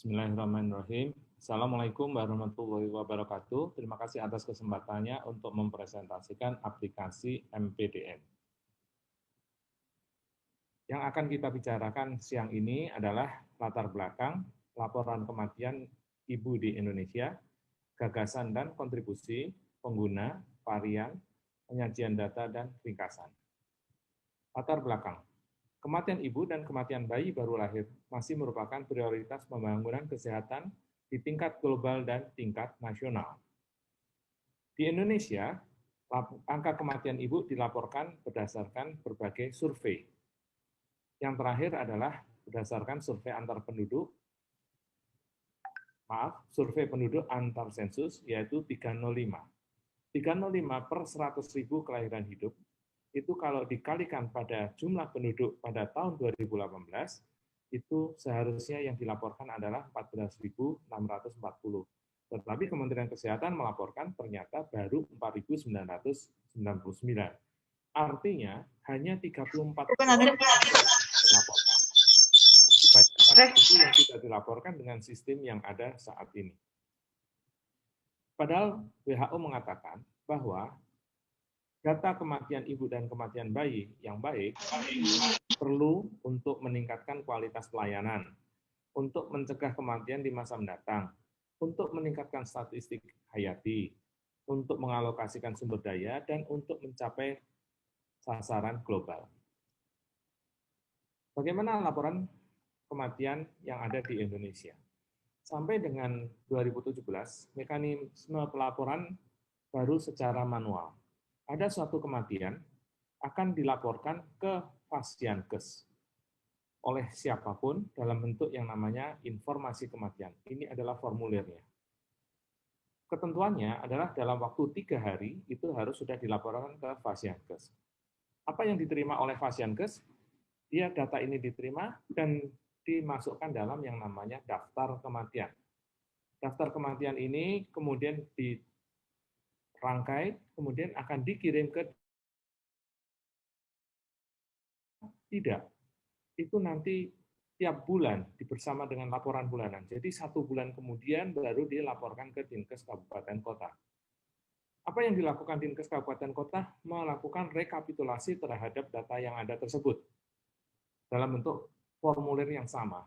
Bismillahirrahmanirrahim. Assalamualaikum warahmatullahi wabarakatuh. Terima kasih atas kesempatannya untuk mempresentasikan aplikasi MPDN. Yang akan kita bicarakan siang ini adalah latar belakang, laporan kematian ibu di Indonesia, gagasan dan kontribusi, pengguna, varian, penyajian data, dan ringkasan. Latar belakang. Kematian ibu dan kematian bayi baru lahir masih merupakan prioritas pembangunan kesehatan di tingkat global dan tingkat nasional. Di Indonesia, angka kematian ibu dilaporkan berdasarkan berbagai survei. Yang terakhir adalah berdasarkan survei antar penduduk, survei penduduk antar sensus, yaitu 305. 305 per 100.000 kelahiran hidup, itu kalau dikalikan pada jumlah penduduk pada tahun 2018, itu seharusnya yang dilaporkan adalah 14.640. Tetapi Kementerian Kesehatan melaporkan ternyata baru 4.999. Artinya hanya 34% dilaporkan. Banyak itu yang tidak dilaporkan dengan sistem yang ada saat ini. Padahal WHO mengatakan bahwa data kematian ibu dan kematian bayi yang baik perlu untuk meningkatkan kualitas pelayanan, untuk mencegah kematian di masa mendatang, untuk meningkatkan statistik hayati, untuk mengalokasikan sumber daya, dan untuk mencapai sasaran global. Bagaimana laporan kematian yang ada di Indonesia? Sampai dengan 2017, mekanisme pelaporan baru secara manual. Ada suatu kematian akan dilaporkan ke Fasiankes oleh siapapun dalam bentuk yang namanya informasi kematian. Ini adalah formulirnya. Ketentuannya adalah dalam waktu 3 hari itu harus sudah dilaporkan ke Fasiankes. Apa yang diterima oleh Fasiankes? Dia data ini diterima dan dimasukkan dalam yang namanya daftar kematian. Daftar kematian ini kemudian dirangkai, kemudian akan dikirim ke tidak. Itu nanti tiap bulan bersama dengan laporan bulanan. Jadi 1 bulan kemudian baru dilaporkan ke Dinkes Kabupaten Kota. Apa yang dilakukan Dinkes Kabupaten Kota? Melakukan rekapitulasi terhadap data yang ada tersebut dalam bentuk formulir yang sama.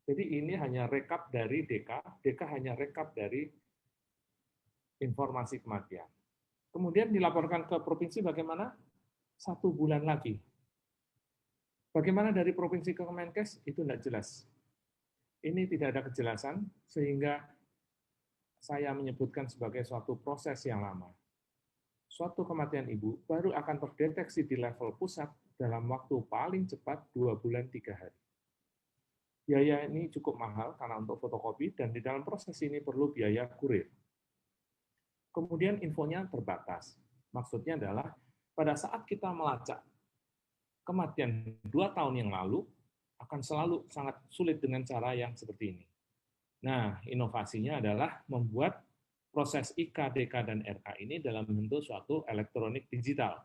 Jadi ini hanya rekap dari DK hanya rekap dari informasi kematian. Kemudian dilaporkan ke provinsi bagaimana? 1 bulan lagi. Bagaimana dari provinsi ke Kemenkes? Itu tidak jelas. Ini tidak ada kejelasan, sehingga saya menyebutkan sebagai suatu proses yang lama. Suatu kematian ibu baru akan terdeteksi di level pusat dalam waktu paling cepat 2 bulan 3 hari. Biaya ini cukup mahal karena untuk fotokopi, dan di dalam proses ini perlu biaya kurir. Kemudian infonya terbatas. Maksudnya adalah pada saat kita melacak kematian 2 tahun yang lalu, akan selalu sangat sulit dengan cara yang seperti ini. Nah, inovasinya adalah membuat proses IK, DK, dan RK ini dalam bentuk suatu elektronik digital,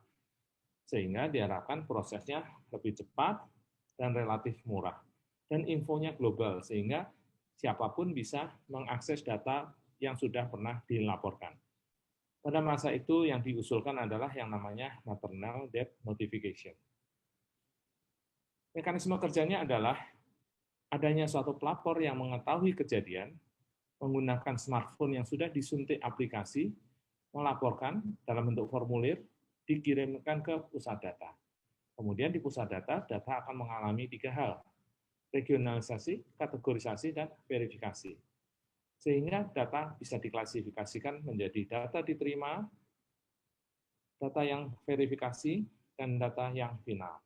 sehingga diharapkan prosesnya lebih cepat dan relatif murah, dan infonya global, sehingga siapapun bisa mengakses data yang sudah pernah dilaporkan. Pada masa itu yang diusulkan adalah yang namanya maternal death notification. Mekanisme kerjanya adalah adanya suatu pelapor yang mengetahui kejadian, menggunakan smartphone yang sudah disuntik aplikasi, melaporkan dalam bentuk formulir, dikirimkan ke pusat data. Kemudian di pusat data, data akan mengalami 3 hal, regionalisasi, kategorisasi, dan verifikasi. Sehingga data bisa diklasifikasikan menjadi data diterima, data yang verifikasi, dan data yang final.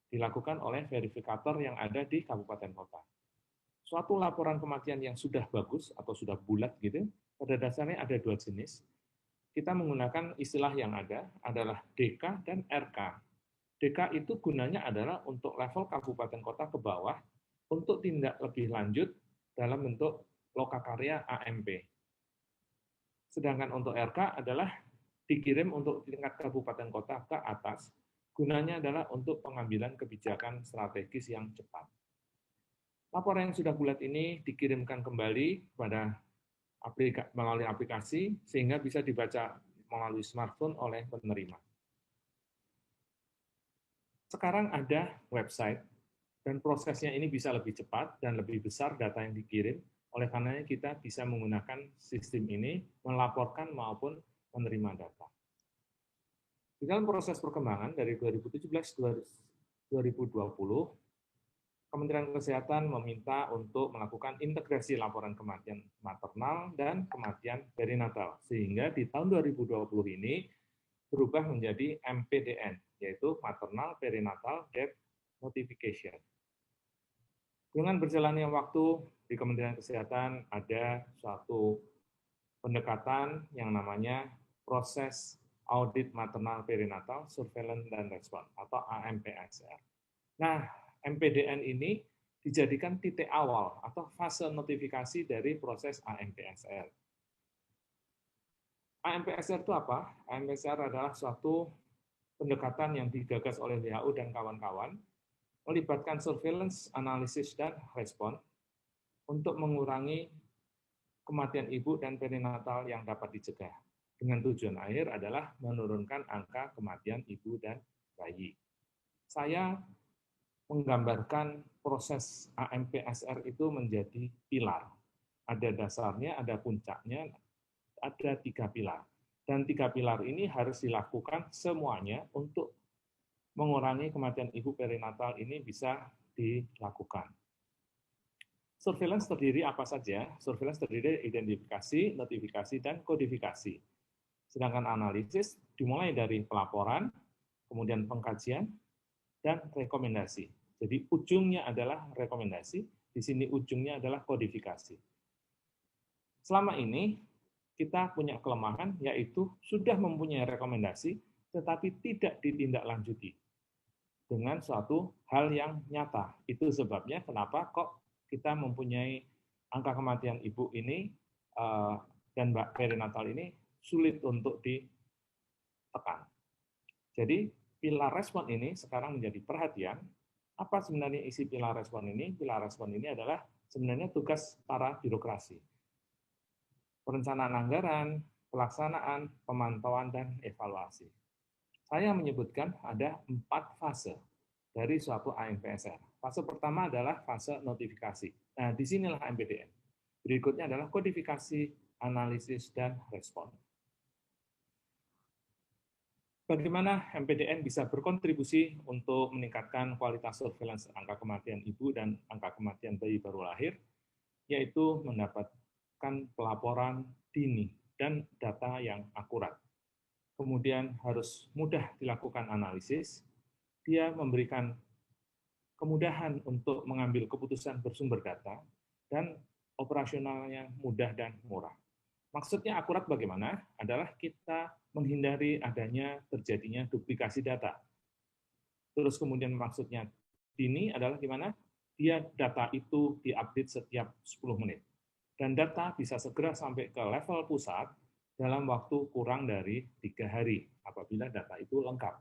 Dilakukan oleh verifikator yang ada di kabupaten kota. Suatu laporan kematian yang sudah bagus atau sudah bulat gitu, pada dasarnya ada 2 jenis. Kita menggunakan istilah yang ada adalah DK dan RK. DK itu gunanya adalah untuk level kabupaten kota ke bawah untuk tindak lebih lanjut dalam bentuk lokakarya AMP. Sedangkan untuk RK adalah dikirim untuk tingkat kabupaten kota ke atas. Gunanya adalah untuk pengambilan kebijakan strategis yang cepat. Laporan yang sudah bulat ini dikirimkan kembali melalui aplikasi sehingga bisa dibaca melalui smartphone oleh penerima. Sekarang ada website dan prosesnya ini bisa lebih cepat dan lebih besar data yang dikirim. Oleh karenanya kita bisa menggunakan sistem ini melaporkan maupun menerima data. Di dalam proses perkembangan dari 2017-2020, Kementerian Kesehatan meminta untuk melakukan integrasi laporan kematian maternal dan kematian perinatal, sehingga di tahun 2020 ini berubah menjadi MPDN, yaitu Maternal Perinatal Death Notification. Dengan berjalannya waktu di Kementerian Kesehatan ada suatu pendekatan yang namanya proses audit maternal perinatal surveillance dan respon atau AMPSR. Nah, MPDN ini dijadikan titik awal atau fase notifikasi dari proses AMPSR. AMPSR itu apa? AMPSR adalah suatu pendekatan yang digagas oleh WHO dan kawan-kawan melibatkan surveillance, analisis, dan respon untuk mengurangi kematian ibu dan perinatal yang dapat dicegah. Dengan tujuan akhir adalah menurunkan angka kematian ibu dan bayi. Saya menggambarkan proses AMPSR itu menjadi pilar. Ada dasarnya, ada puncaknya, ada 3 pilar. Dan 3 pilar ini harus dilakukan semuanya untuk mengurangi kematian ibu perinatal ini bisa dilakukan. Surveillance terdiri apa saja? Surveillance terdiri dari identifikasi, notifikasi, dan kodifikasi. Sedangkan analisis dimulai dari pelaporan, kemudian pengkajian, dan rekomendasi. Jadi ujungnya adalah rekomendasi, di sini ujungnya adalah kodifikasi. Selama ini kita punya kelemahan, yaitu sudah mempunyai rekomendasi, tetapi tidak ditindaklanjuti dengan suatu hal yang nyata. Itu sebabnya kenapa kok kita mempunyai angka kematian ibu ini dan perinatal ini sulit untuk ditekan. Jadi pilar respon ini sekarang menjadi perhatian. Apa sebenarnya isi pilar respon ini? Pilar respon ini adalah sebenarnya tugas para birokrasi. Perencanaan anggaran, pelaksanaan, pemantauan, dan evaluasi. Saya menyebutkan ada 4 fase dari suatu AMPSR. Fase pertama adalah fase notifikasi. Nah, disinilah MPDN. Berikutnya adalah kodifikasi, analisis, dan respon. Bagaimana MPDN bisa berkontribusi untuk meningkatkan kualitas surveillance angka kematian ibu dan angka kematian bayi baru lahir, yaitu mendapatkan pelaporan dini dan data yang akurat. Kemudian harus mudah dilakukan analisis, dia memberikan kemudahan untuk mengambil keputusan bersumber data, dan operasionalnya mudah dan murah. Maksudnya akurat bagaimana? Adalah kita menghindari adanya terjadinya duplikasi data. Terus kemudian maksudnya dini adalah gimana? Dia data itu diupdate setiap 10 menit. Dan data bisa segera sampai ke level pusat dalam waktu kurang dari 3 hari apabila data itu lengkap.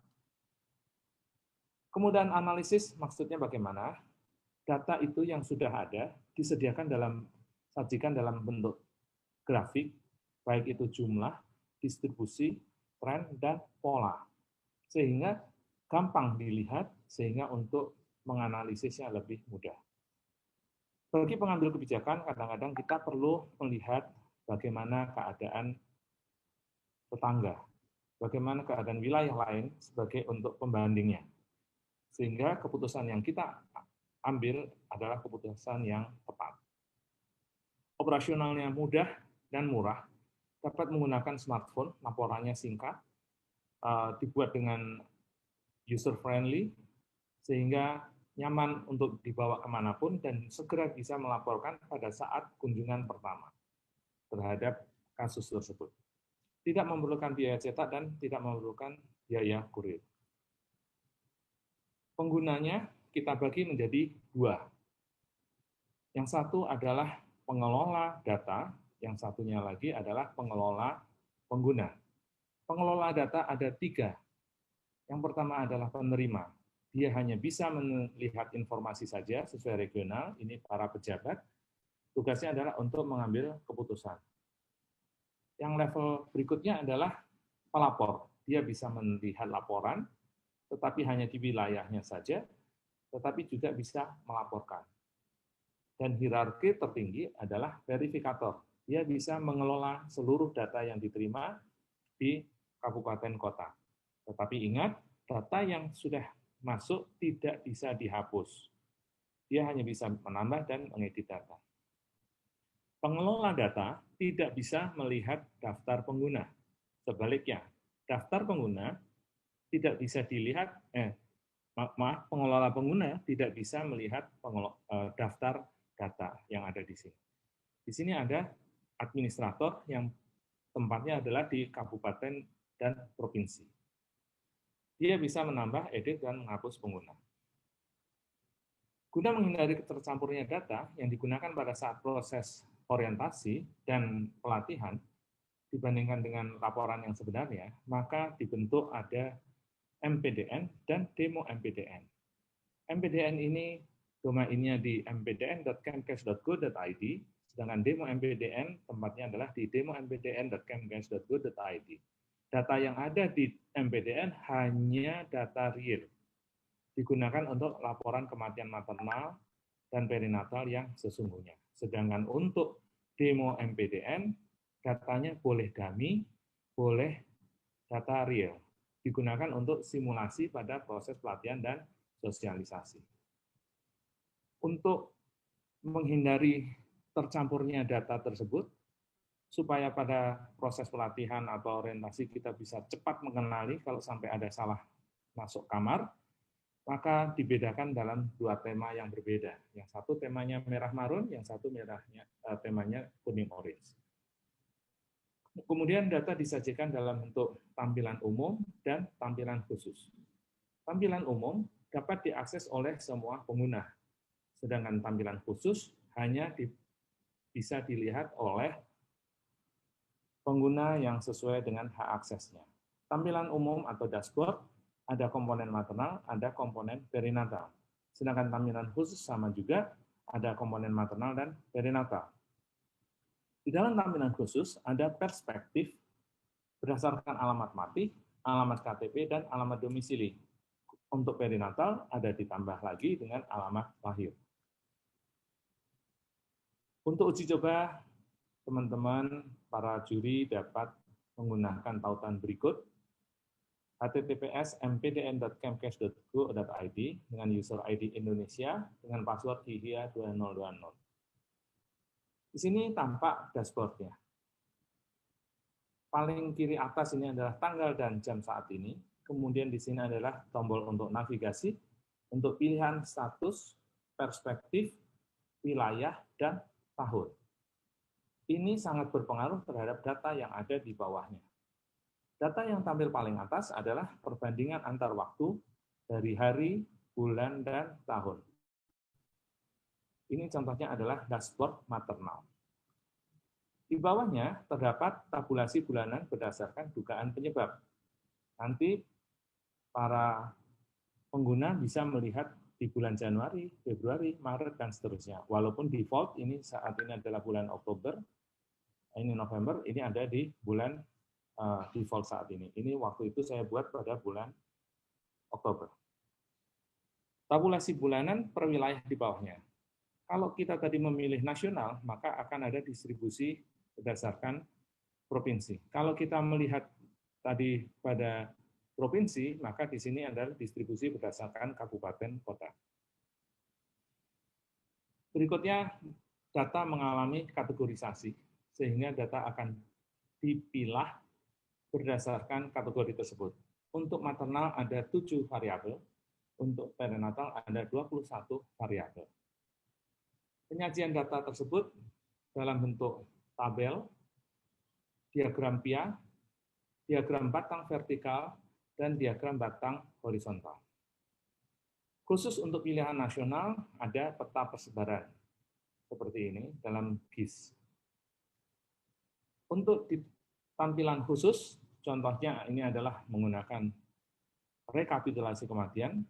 Kemudian analisis maksudnya bagaimana? Data itu yang sudah ada disediakan sajikan dalam bentuk grafik, baik itu jumlah, distribusi, tren, dan pola. Sehingga gampang dilihat, sehingga untuk menganalisisnya lebih mudah. Bagi pengambil kebijakan, kadang-kadang kita perlu melihat bagaimana keadaan tetangga, bagaimana keadaan wilayah lain sebagai untuk pembandingnya. Sehingga keputusan yang kita ambil adalah keputusan yang tepat. Operasionalnya mudah dan murah, dapat menggunakan smartphone, laporannya singkat, dibuat dengan user-friendly, sehingga nyaman untuk dibawa kemanapun dan segera bisa melaporkan pada saat kunjungan pertama terhadap kasus tersebut. Tidak memerlukan biaya cetak dan tidak memerlukan biaya kurir. Penggunanya kita bagi menjadi 2. Yang satu adalah pengelola data, yang satunya lagi adalah pengelola pengguna. Pengelola data ada 3. Yang pertama adalah penerima. dia hanya bisa melihat informasi saja sesuai regional, ini para pejabat, tugasnya adalah untuk mengambil keputusan. Yang level berikutnya adalah pelapor. Dia bisa melihat laporan, tetapi hanya di wilayahnya saja, tetapi juga bisa melaporkan. Dan hierarki tertinggi adalah verifikator. Dia bisa mengelola seluruh data yang diterima di kabupaten kota. Tetapi ingat, data yang sudah masuk tidak bisa dihapus. Dia hanya bisa menambah dan mengedit data. Pengelola data tidak bisa melihat daftar pengguna. Sebaliknya, daftar pengguna tidak bisa dilihat, pengelola pengguna tidak bisa melihat daftar data yang ada di sini. Di sini ada administrator yang tempatnya adalah di kabupaten dan provinsi. Dia bisa menambah, edit, dan menghapus pengguna. Guna menghindari tercampurnya data yang digunakan pada saat proses orientasi dan pelatihan dibandingkan dengan laporan yang sebenarnya, maka dibentuk ada MPDN dan demo MPDN. MPDN ini domainnya di mpdn.kemkes.go.id, sedangkan demo MPDN tempatnya adalah di demo.mpdn.kemkes.go.id. Data yang ada di MPDN hanya data real, digunakan untuk laporan kematian maternal dan perinatal yang sesungguhnya. Sedangkan untuk demo MPDN, datanya boleh dummy, boleh data real, digunakan untuk simulasi pada proses pelatihan dan sosialisasi. Untuk menghindari tercampurnya data tersebut, supaya pada proses pelatihan atau orientasi kita bisa cepat mengenali kalau sampai ada salah masuk kamar, maka dibedakan dalam dua tema yang berbeda. Yang satu temanya merah marun, yang satu temanya kuning orange. Kemudian data disajikan dalam bentuk tampilan umum dan tampilan khusus. Tampilan umum dapat diakses oleh semua pengguna, sedangkan tampilan khusus hanya bisa dilihat oleh pengguna yang sesuai dengan hak aksesnya. Tampilan umum atau dashboard, ada komponen maternal, ada komponen perinatal. Sedangkan tampilan khusus sama juga, ada komponen maternal dan perinatal. Di dalam tampilan khusus ada perspektif berdasarkan alamat mati, alamat KTP, dan alamat domisili. Untuk perinatal ada ditambah lagi dengan alamat lahir. Untuk uji coba, teman-teman para juri dapat menggunakan tautan berikut: https://mpdn.kemkes.go.id dengan user ID Indonesia dengan password hihia2020. Di sini tampak dashboard-nya. Paling kiri atas ini adalah tanggal dan jam saat ini. Kemudian di sini adalah tombol untuk navigasi, untuk pilihan status, perspektif, wilayah, dan tahun. Ini sangat berpengaruh terhadap data yang ada di bawahnya. Data yang tampil paling atas adalah perbandingan antar waktu dari hari, bulan, dan tahun. Ini contohnya adalah dashboard maternal. Di bawahnya terdapat tabulasi bulanan berdasarkan dugaan penyebab. Nanti para pengguna bisa melihat di bulan Januari, Februari, Maret, dan seterusnya. Walaupun default ini saat ini adalah bulan Oktober, ini November, ini ada di bulan default saat ini. Ini waktu itu saya buat pada bulan Oktober. Tabulasi bulanan per wilayah di bawahnya. Kalau kita tadi memilih nasional, maka akan ada distribusi berdasarkan provinsi. Kalau kita melihat tadi pada provinsi, maka di sini adalah distribusi berdasarkan kabupaten kota. Berikutnya, data mengalami kategorisasi, sehingga data akan dipilah berdasarkan kategori tersebut. Untuk maternal ada 7 variabel, untuk perinatal ada 21 variabel. Penyajian data tersebut dalam bentuk tabel, diagram pia, diagram batang vertikal, dan diagram batang horizontal. Khusus untuk pilihan nasional ada peta persebaran, seperti ini dalam GIS. Untuk di tampilan khusus, contohnya ini adalah menggunakan rekapitulasi kematian.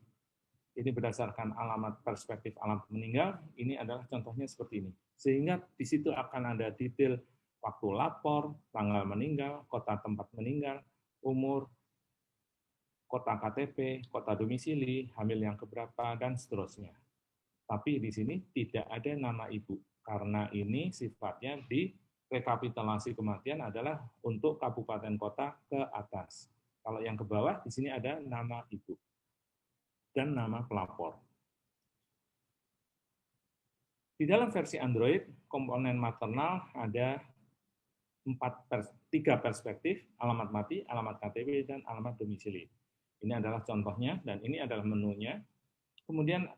ini berdasarkan alamat perspektif alamat meninggal, ini adalah contohnya seperti ini. Sehingga di situ akan ada detail waktu lapor, tanggal meninggal, kota tempat meninggal, umur, kota KTP, kota domisili, hamil yang keberapa, dan seterusnya. Tapi di sini tidak ada nama ibu, karena ini sifatnya di rekapitulasi kematian adalah untuk kabupaten kota ke atas. Kalau yang ke bawah, di sini ada nama ibu dan nama pelapor. Di dalam versi Android, komponen maternal ada 3 perspektif, alamat mati, alamat KTP, dan alamat domisili. Ini adalah contohnya, dan ini adalah menunya. Kemudian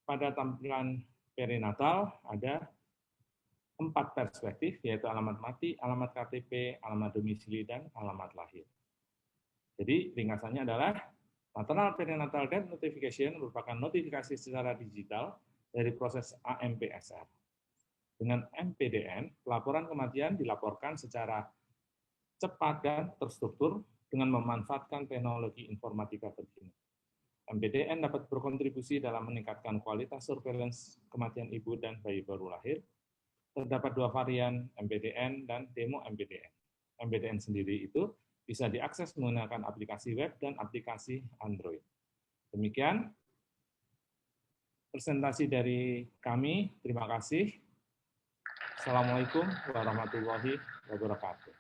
pada tampilan perinatal ada 4 perspektif, yaitu alamat mati, alamat KTP, alamat domisili, dan alamat lahir. Jadi ringkasannya adalah Maternal Perinatal Death Notification merupakan notifikasi secara digital dari proses AMPSR. Dengan MPDN, pelaporan kematian dilaporkan secara cepat dan terstruktur dengan memanfaatkan teknologi informatika terkini. MPDN dapat berkontribusi dalam meningkatkan kualitas surveillance kematian ibu dan bayi baru lahir. Terdapat 2 varian, MPDN dan demo MPDN. MPDN sendiri itu bisa diakses menggunakan aplikasi web dan aplikasi Android. Demikian presentasi dari kami. Terima kasih. Assalamualaikum warahmatullahi wabarakatuh.